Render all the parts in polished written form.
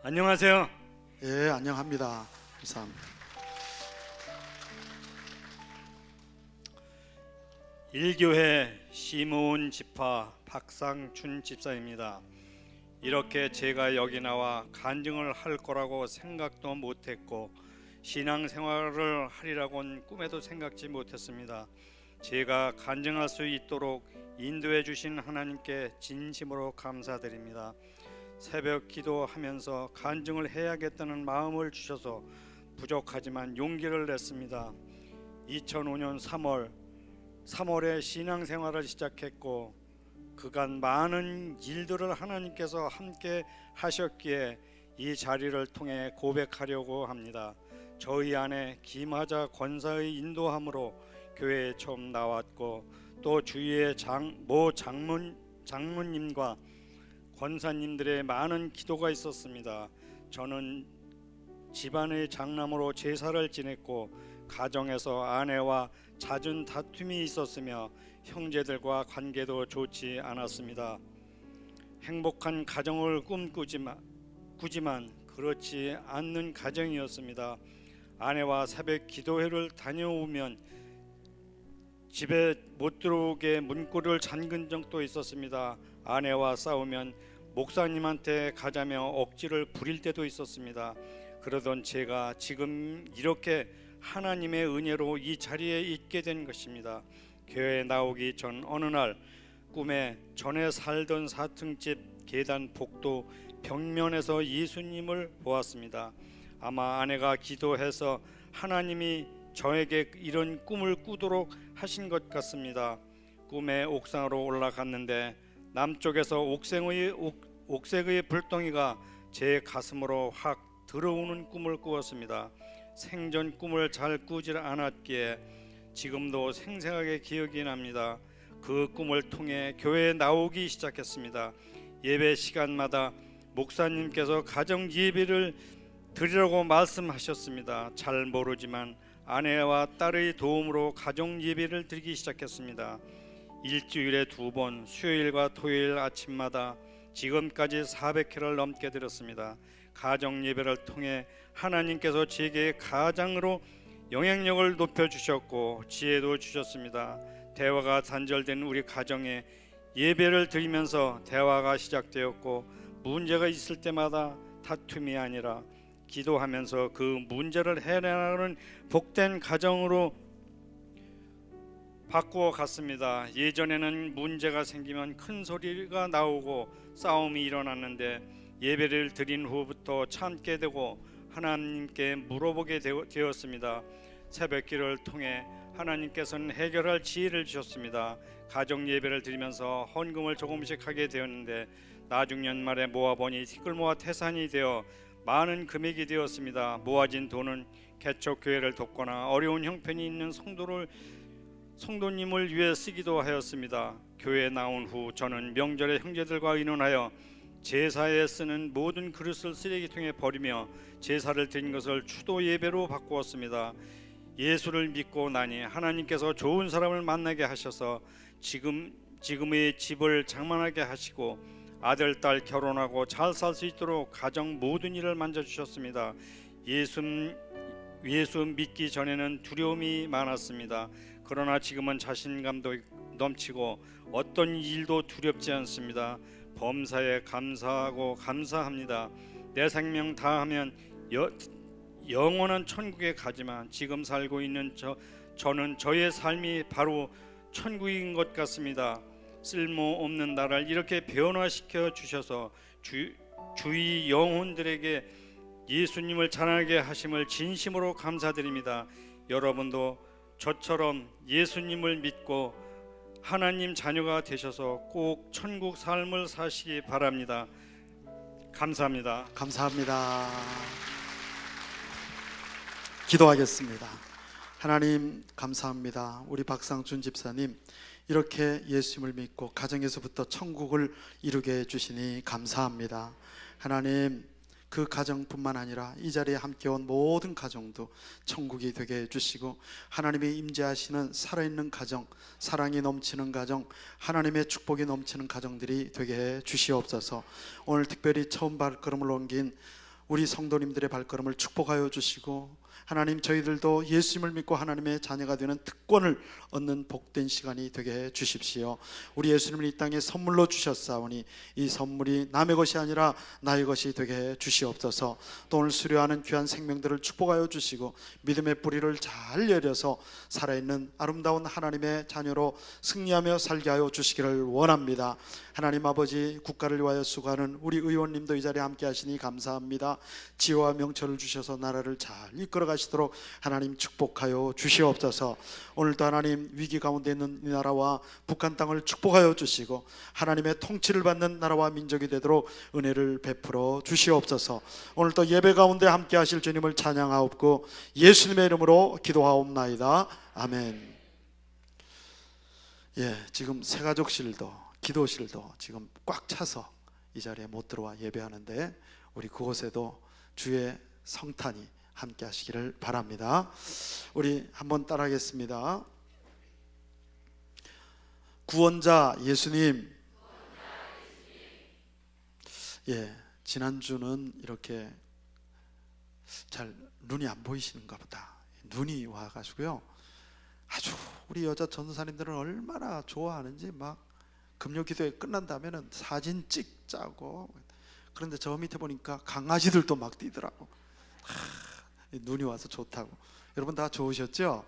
안녕하세요. 예, 안녕합니다. 감사합니다. 일교회 시므온 지파 박상춘 집사입니다. 이렇게 제가 여기 나와 간증을 할 거라고 생각도 못했고 신앙생활을 하리라고는 꿈에도 생각지 못했습니다. 제가 간증할 수 있도록 인도해 주신 하나님께 진심으로 감사드립니다. 새벽 기도하면서 간증을 해야겠다는 마음을 주셔서 부족하지만 용기를 냈습니다. 2005년 3월에 신앙생활을 시작했고 그간 많은 일들을 하나님께서 함께 하셨기에 이 자리를 통해 고백하려고 합니다. 저희 안에 김하자 권사의 인도함으로 교회에 처음 나왔고 또 주위의 장로님과 권사님들의 많은 기도가 있었습니다. 저는 집안의 장남으로 제사를 지냈고 가정에서 아내와 잦은 다툼이 있었으며 형제들과 관계도 좋지 않았습니다. 행복한 가정을 꾸지만 그렇지 않는 가정이었습니다. 아내와 새벽 기도회를 다녀오면 집에 못 들어오게 문고리를 잠근 적도 있었습니다. 아내와 싸우면 목사님한테 가자며 억지를 부릴 때도 있었습니다. 그러던 제가 지금 이렇게 하나님의 은혜로 이 자리에 있게 된 것입니다. 교회에 나오기 전 어느 날 꿈에 전에 살던 4층집 계단 복도 벽면에서 예수님을 보았습니다. 아마 아내가 기도해서 하나님이 저에게 이런 꿈을 꾸도록 하신 것 같습니다. 꿈에 옥상으로 올라갔는데 남쪽에서 옥색의 불덩이가 제 가슴으로 확 들어오는 꿈을 꾸었습니다. 생전 꿈을 잘 꾸질 않았기에 지금도 생생하게 기억이 납니다. 그 꿈을 통해 교회에 나오기 시작했습니다. 예배 시간마다 목사님께서 가정 예배를 드리라고 말씀하셨습니다. 잘 모르지만 아내와 딸의 도움으로 가정 예배를 드리기 시작했습니다. 일주일에 2번 수요일과 토요일 아침마다 지금까지 400회를 넘게 드렸습니다. 가정 예배를 통해 하나님께서 제게 가장으로 영향력을 높여주셨고 지혜도 주셨습니다. 대화가 단절된 우리 가정에 예배를 드리면서 대화가 시작되었고 문제가 있을 때마다 다툼이 아니라 기도하면서 그 문제를 해내는 복된 가정으로 바꾸어 갔습니다. 예전에는 문제가 생기면 큰 소리가 나오고 싸움이 일어났는데 예배를 드린 후부터 참게 되고 하나님께 물어보게 되었습니다. 새벽기를 통해 하나님께서는 해결할 지혜를 주셨습니다. 가정 예배를 드리면서 헌금을 조금씩 하게 되었는데 나중 연말에 모아보니 티끌모아 태산이 되어 많은 금액이 되었습니다. 모아진 돈은 개척교회를 돕거나 어려운 형편이 있는 성도님을 위해 쓰기도 하였습니다. 교회에 나온 후 저는 명절에 형제들과 의논하여 제사에 쓰는 모든 그릇을 쓰레기통에 버리며 제사를 드린 것을 추도 예배로 바꾸었습니다. 예수를 믿고 나니 하나님께서 좋은 사람을 만나게 하셔서 지금의 집을 장만하게 하시고 아들, 딸 결혼하고 잘 살 수 있도록 가정 모든 일을 만져주셨습니다. 예수 믿기 전에는 두려움이 많았습니다. 그러나 지금은 자신감도 넘치고 어떤 일도 두렵지 않습니다. 범사에 감사하고 감사합니다. 내 생명 다하면 영원한 천국에 가지만 지금 살고 있는 저는 저의 삶이 바로 천국인 것 같습니다. 쓸모없는 나를 이렇게 변화시켜 주셔서 주위 영혼들에게 예수님을 찬양하게 하심을 진심으로 감사드립니다. 여러분도 저처럼 예수님을 믿고 하나님 자녀가 되셔서 꼭 천국 삶을 사시기 바랍니다. 감사합니다. 감사합니다. 기도하겠습니다. 하나님 감사합니다. 우리 박상춘 집사님 이렇게 예수님을 믿고 가정에서부터 천국을 이루게 해주시니 감사합니다. 하나님 그 가정뿐만 아니라 이 자리에 함께 온 모든 가정도 천국이 되게 해주시고 하나님의 임재하시는 살아있는 가정, 사랑이 넘치는 가정, 하나님의 축복이 넘치는 가정들이 되게 해 주시옵소서. 오늘 특별히 처음 발걸음을 옮긴 우리 성도님들의 발걸음을 축복하여 주시고, 하나님 저희들도 예수님을 믿고 하나님의 자녀가 되는 특권을 얻는 복된 시간이 되게 해 주십시오. 우리 예수님을 이 땅에 선물로 주셨사오니 이 선물이 남의 것이 아니라 나의 것이 되게 해 주시옵소서. 또 오늘 수료하는 귀한 생명들을 축복하여 주시고 믿음의 뿌리를 잘 내려서 살아있는 아름다운 하나님의 자녀로 승리하며 살게 하여 주시기를 원합니다. 하나님 아버지, 국가를 위하여 수고하는 우리 의원님도 이 자리에 함께 하시니 감사합니다. 지혜와 명철을 주셔서 나라를 잘 이끌어 가시도록 하나님 축복하여 주시옵소서. 오늘도 하나님 위기 가운데 있는 이 나라와 북한 땅을 축복하여 주시고 하나님의 통치를 받는 나라와 민족이 되도록 은혜를 베풀어 주시옵소서. 오늘도 예배 가운데 함께 하실 주님을 찬양하옵고 예수님의 이름으로 기도하옵나이다. 아멘. 지금 새가족실도 기도실도 지금 꽉 차서 이 자리에 못 들어와 예배하는데, 우리 그곳에도 주의 성탄이 함께 하시기를 바랍니다. 우리 한번 따라하겠습니다. 구원자 예수님. 지난주는 이렇게 잘 눈이 안 보이시는가 보다. 눈이 와가지고요, 아주 우리 여자 전도사님들은 얼마나 좋아하는지 막 금요기도회 끝난 다음에는 사진 찍자고. 그런데 저 밑에 보니까 강아지들도 막 뛰더라고. 눈이 와서 좋다고. 여러분 다 좋으셨죠?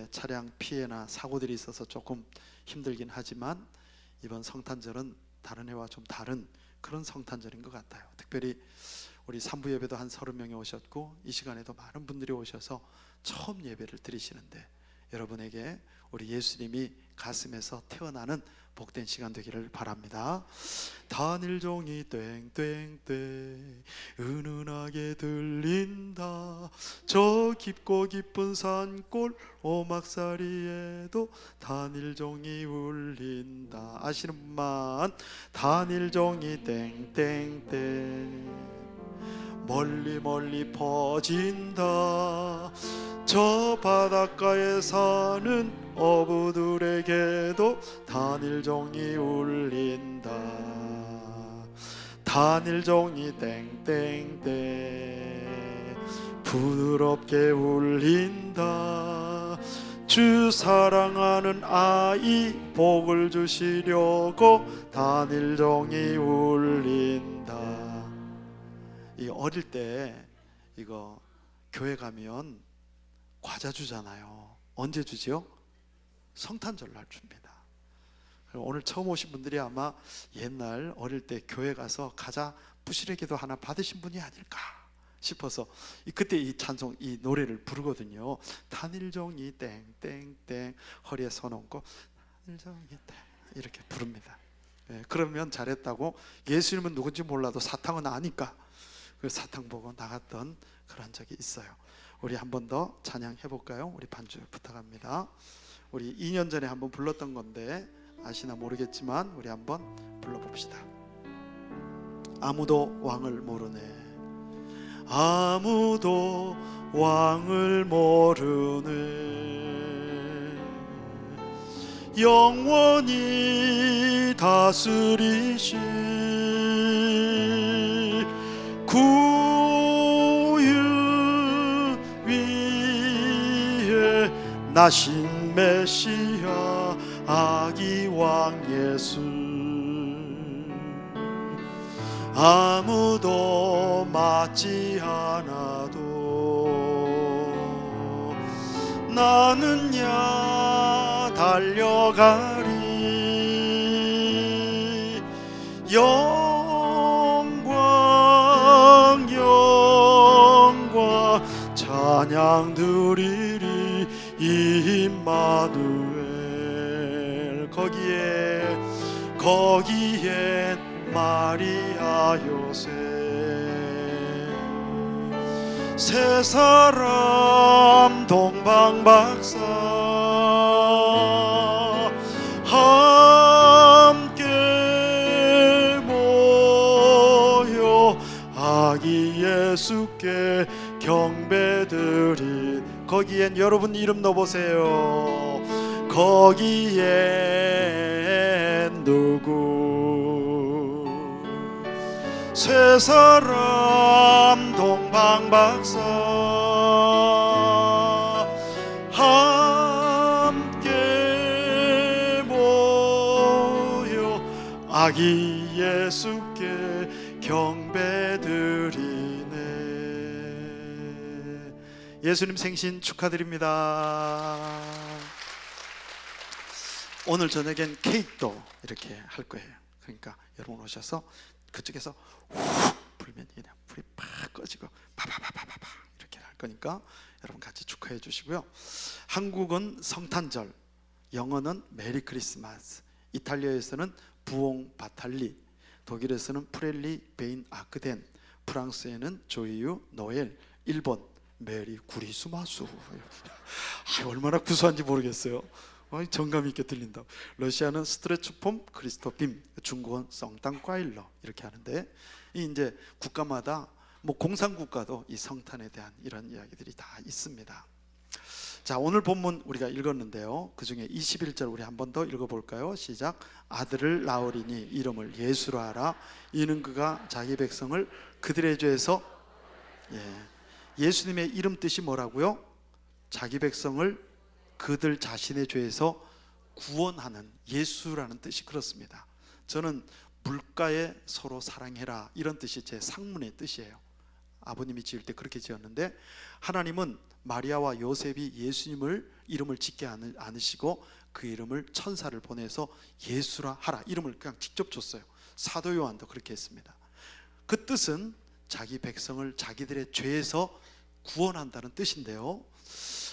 차량 피해나 사고들이 있어서 조금 힘들긴 하지만 이번 성탄절은 다른 해와 좀 다른 그런 성탄절인 것 같아요. 특별히 우리 3부 예배도 한 30명이 오셨고 이 시간에도 많은 분들이 오셔서 처음 예배를 드리시는데, 여러분에게 우리 예수님이 가슴에서 태어나는 복된 시간 되기를 바랍니다. 단일종이 땡땡땡 은은하게 들린다. 저 깊고 깊은 산골 오막살이에도 단일종이 울린다. 아시는 분만. 단일종이 땡땡땡 멀리 멀리 퍼진다. 저 바닷가에 사는 어부들에게도 단일종이 울린다. 단일종이 땡땡땡 부드럽게 울린다. 주 사랑하는 아이 복을 주시려고 단일종이 울린다. 이 어릴 때 이거 교회 가면 과자 주잖아요. 언제 주지요? 성탄절 날 줍니다. 오늘 처음 오신 분들이 아마 옛날 어릴 때 교회 가서 과자 부시래기도 하나 받으신 분이 아닐까 싶어서 그때 이 찬송, 이 노래를 부르거든요. 단일종이 땡땡땡 허리에 손 얹고 단일종이 땡 이렇게 부릅니다. 그러면 잘했다고. 예수님은 누군지 몰라도 사탕은 아니까 그 사탕 보고 나갔던 그런 적이 있어요. 우리 한 번 더 찬양해 볼까요? 우리 반주 부탁합니다. 우리 2년 전에 한번 불렀던 건데 아시나 모르겠지만 우리 한번 불러봅시다. 아무도 왕을 모르네. 아무도 왕을 모르네. 영원히 다스리시 구유 위에 나신 메시아 아기 왕 예수. 아무도 맞지 않아도 나는야 달려가리. 영광 찬양 드리리 임마누엘. 거기에 마리아 요셉 세 사람 동방박사 함께 모여 아기 예수께 경배드린. 거기엔 여러분 이름 넣어보세요. 거기엔 누구? 세 사람 동방박사 함께 모여 아기 예수께 경배드리네. 예수님 생신 축하드립니다. 오늘 저녁엔 케이크도 이렇게 할 거예요. 그러니까 여러분 오셔서 그쪽에서 훅 불면 그냥 불이 팍 꺼지고 파파파파파파 이렇게 할 거니까 여러분 같이 축하해 주시고요. 한국은 성탄절, 영어는 메리 크리스마스, 이탈리아에서는 부옹 바탈리, 독일에서는 프렐리 베인 아크덴, 프랑스에는 조이유 노엘, 일본 메리 구리스마스. 얼마나 구수한지 모르겠어요. 정감 있게 들린다. 러시아는 스트레츠폼 크리스토빔, 중국은 성탄과일러 이렇게 하는데, 이 이제 국가마다 뭐 공산국가도 이 성탄에 대한 이런 이야기들이 다 있습니다. 자, 오늘 본문 우리가 읽었는데요. 그 중에 21절 우리 한 번 더 읽어볼까요? 시작. 아들을 낳으리니 이름을 예수로 하라. 이는 그가 자기 백성을 그들의 죄에서, 예수님의 이름 뜻이 뭐라고요? 자기 백성을 그들 자신의 죄에서 구원하는, 예수라는 뜻이 그렇습니다. 저는 물가에 서로 사랑해라 이런 뜻이 제 상문의 뜻이에요. 아버님이 지을 때 그렇게 지었는데, 하나님은 마리아와 요셉이 예수님을 이름을 짓지 않으시고 그 이름을 천사를 보내서 예수라 하라 이름을 그냥 직접 줬어요. 사도 요한도 그렇게 했습니다. 그 뜻은 자기 백성을 자기들의 죄에서 구원한다는 뜻인데요.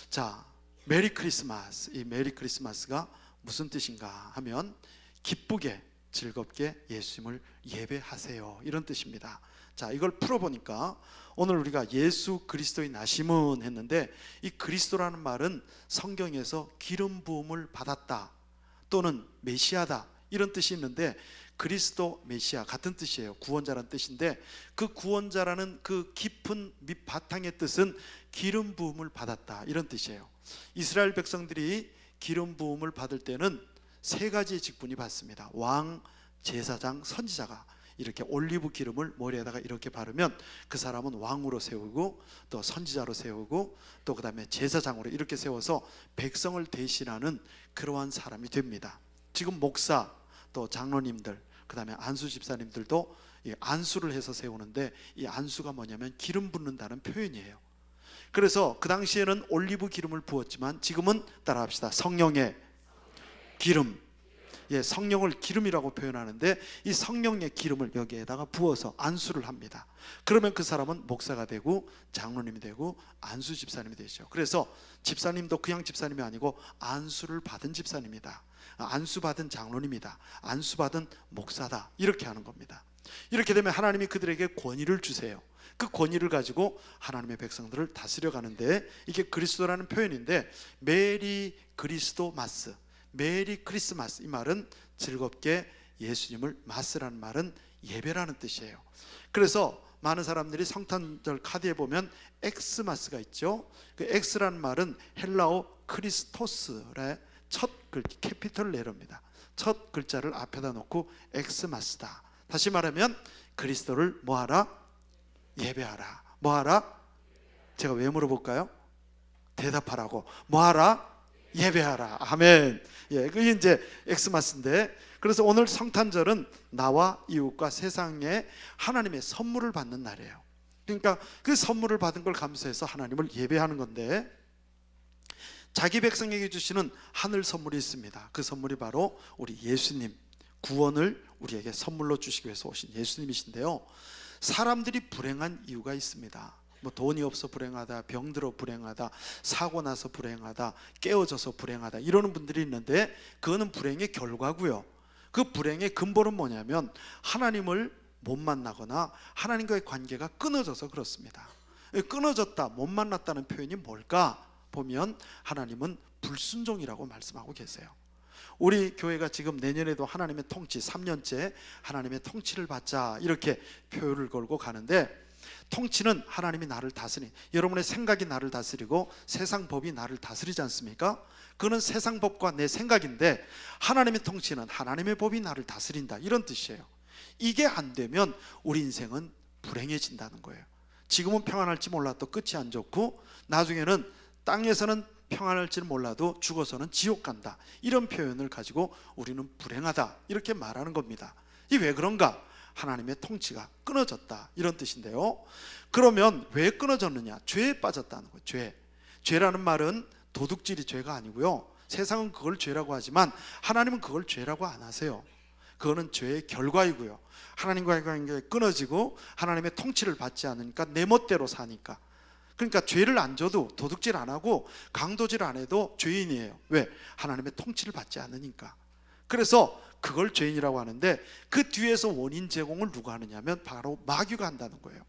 자, 메리 크리스마스, 이 메리 크리스마스가 무슨 뜻인가 하면 기쁘게 즐겁게 예수님을 예배하세요 이런 뜻입니다. 자, 이걸 풀어보니까 오늘 우리가 예수 그리스도의 나심은 했는데, 이 그리스도라는 말은 성경에서 기름 부음을 받았다 또는 메시아다 이런 뜻이 있는데, 그리스도 메시아 같은 뜻이에요. 구원자라는 뜻인데, 그 구원자라는 그 깊은 밑바탕의 뜻은 기름 부음을 받았다 이런 뜻이에요. 이스라엘 백성들이 기름 부음을 받을 때는 세 가지의 직분이 받습니다. 왕, 제사장, 선지자가 이렇게 올리브 기름을 머리에다가 이렇게 바르면 그 사람은 왕으로 세우고 또 선지자로 세우고 또 그 다음에 제사장으로 이렇게 세워서 백성을 대신하는 그러한 사람이 됩니다. 지금 목사 또 장로님들 그 다음에 안수 집사님들도 안수를 해서 세우는데, 이 안수가 뭐냐면 기름 붓는다는 표현이에요. 그래서 그 당시에는 올리브 기름을 부었지만 지금은 따라합시다. 성령의 기름, 성령을 기름이라고 표현하는데, 이 성령의 기름을 여기에다가 부어서 안수를 합니다. 그러면 그 사람은 목사가 되고 장로님이 되고 안수 집사님이 되죠. 그래서 집사님도 그냥 집사님이 아니고 안수를 받은 집사님이다, 안수받은 장로님이다, 안수받은 목사다 이렇게 하는 겁니다. 이렇게 되면 하나님이 그들에게 권위를 주세요. 그 권위를 가지고 하나님의 백성들을 다스려 가는데, 이게 그리스도라는 표현인데, 메리 그리스도마스, 메리 크리스마스, 이 말은 즐겁게 예수님을 마스라는 말은 예배라는 뜻이에요. 그래서 많은 사람들이 성탄절 카드에 보면 엑스마스가 있죠. 그 엑스라는 말은 헬라어 크리스토스의 첫 글자, 캐피털 레터입니다. 첫 글자를 앞에다 놓고 엑스마스다. 다시 말하면 그리스도를 뭐하라? 예배하라. 뭐하라? 제가 왜 물어볼까요? 대답하라고. 뭐하라? 예배하라. 아멘. 그게 이제 엑스마스인데, 그래서 오늘 성탄절은 나와 이웃과 세상에 하나님의 선물을 받는 날이에요. 그러니까 그 선물을 받은 걸 감사해서 하나님을 예배하는 건데, 자기 백성에게 주시는 하늘 선물이 있습니다. 그 선물이 바로 우리 예수님, 구원을 우리에게 선물로 주시기 위해서 오신 예수님이신데요. 사람들이 불행한 이유가 있습니다. 뭐 돈이 없어 불행하다, 병들어 불행하다, 사고 나서 불행하다, 깨어져서 불행하다 이러는 분들이 있는데, 그거는 불행의 결과고요. 그 불행의 근본은 뭐냐면 하나님을 못 만나거나 하나님과의 관계가 끊어져서 그렇습니다. 끊어졌다, 못 만났다는 표현이 뭘까 보면 하나님은 불순종이라고 말씀하고 계세요. 우리 교회가 지금 내년에도 하나님의 통치 3년째 하나님의 통치를 받자 이렇게 표를 걸고 가는데, 통치는 하나님이 나를 다스리, 여러분의 생각이 나를 다스리고 세상 법이 나를 다스리지 않습니까? 그거는 세상 법과 내 생각인데, 하나님의 통치는 하나님의 법이 나를 다스린다 이런 뜻이에요. 이게 안 되면 우리 인생은 불행해진다는 거예요. 지금은 평안할지 몰라도 끝이 안 좋고 나중에는 땅에서는 평안할지는 몰라도 죽어서는 지옥 간다. 이런 표현을 가지고 우리는 불행하다 이렇게 말하는 겁니다. 이 왜 그런가? 하나님의 통치가 끊어졌다 이런 뜻인데요. 그러면 왜 끊어졌느냐? 죄에 빠졌다는 거예요. 죄라는 말은 도둑질이 죄가 아니고요. 세상은 그걸 죄라고 하지만 하나님은 그걸 죄라고 안 하세요. 그거는 죄의 결과이고요. 하나님과의 관계가 끊어지고 하나님의 통치를 받지 않으니까 내 멋대로 사니까. 그러니까 죄를 안 져도 도둑질 안 하고 강도질 안 해도 죄인이에요. 왜? 하나님의 통치를 받지 않으니까. 그래서 그걸 죄인이라고 하는데 그 뒤에서 원인 제공을 누가 하느냐면 바로 마귀가 한다는 거예요.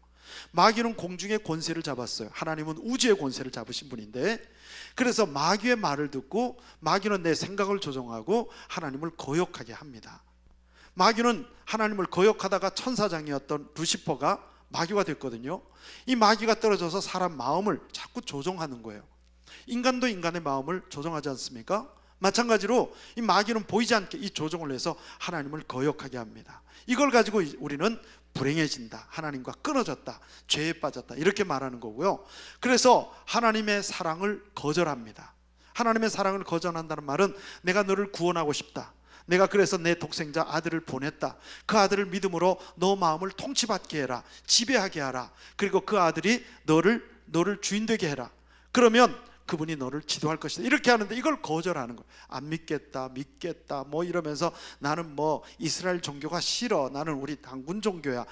마귀는 공중의 권세를 잡았어요. 하나님은 우주의 권세를 잡으신 분인데, 그래서 마귀의 말을 듣고 마귀는 내 생각을 조종하고 하나님을 거역하게 합니다. 마귀는 하나님을 거역하다가 천사장이었던 루시퍼가 마귀가 됐거든요. 이 마귀가 떨어져서 사람 마음을 자꾸 조종하는 거예요. 인간도 인간의 마음을 조종하지 않습니까? 마찬가지로 이 마귀는 보이지 않게 이 조종을 해서 하나님을 거역하게 합니다. 이걸 가지고 우리는 불행해진다, 하나님과 끊어졌다, 죄에 빠졌다 이렇게 말하는 거고요. 그래서 하나님의 사랑을 거절합니다. 하나님의 사랑을 거절한다는 말은 내가 너를 구원하고 싶다, 내가 그래서 내 독생자 아들을 보냈다, 그 아들을 믿음으로 너 마음을 통치받게 해라, 지배하게 하라, 그리고 그 아들이 너를 주인 되게 해라, 그러면 그분이 너를 지도할 것이다 이렇게 하는데 이걸 거절하는 거예요. 안 믿겠다, 믿겠다 뭐 이러면서 나는 뭐 이스라엘 종교가 싫어, 나는 우리 당군 종교야,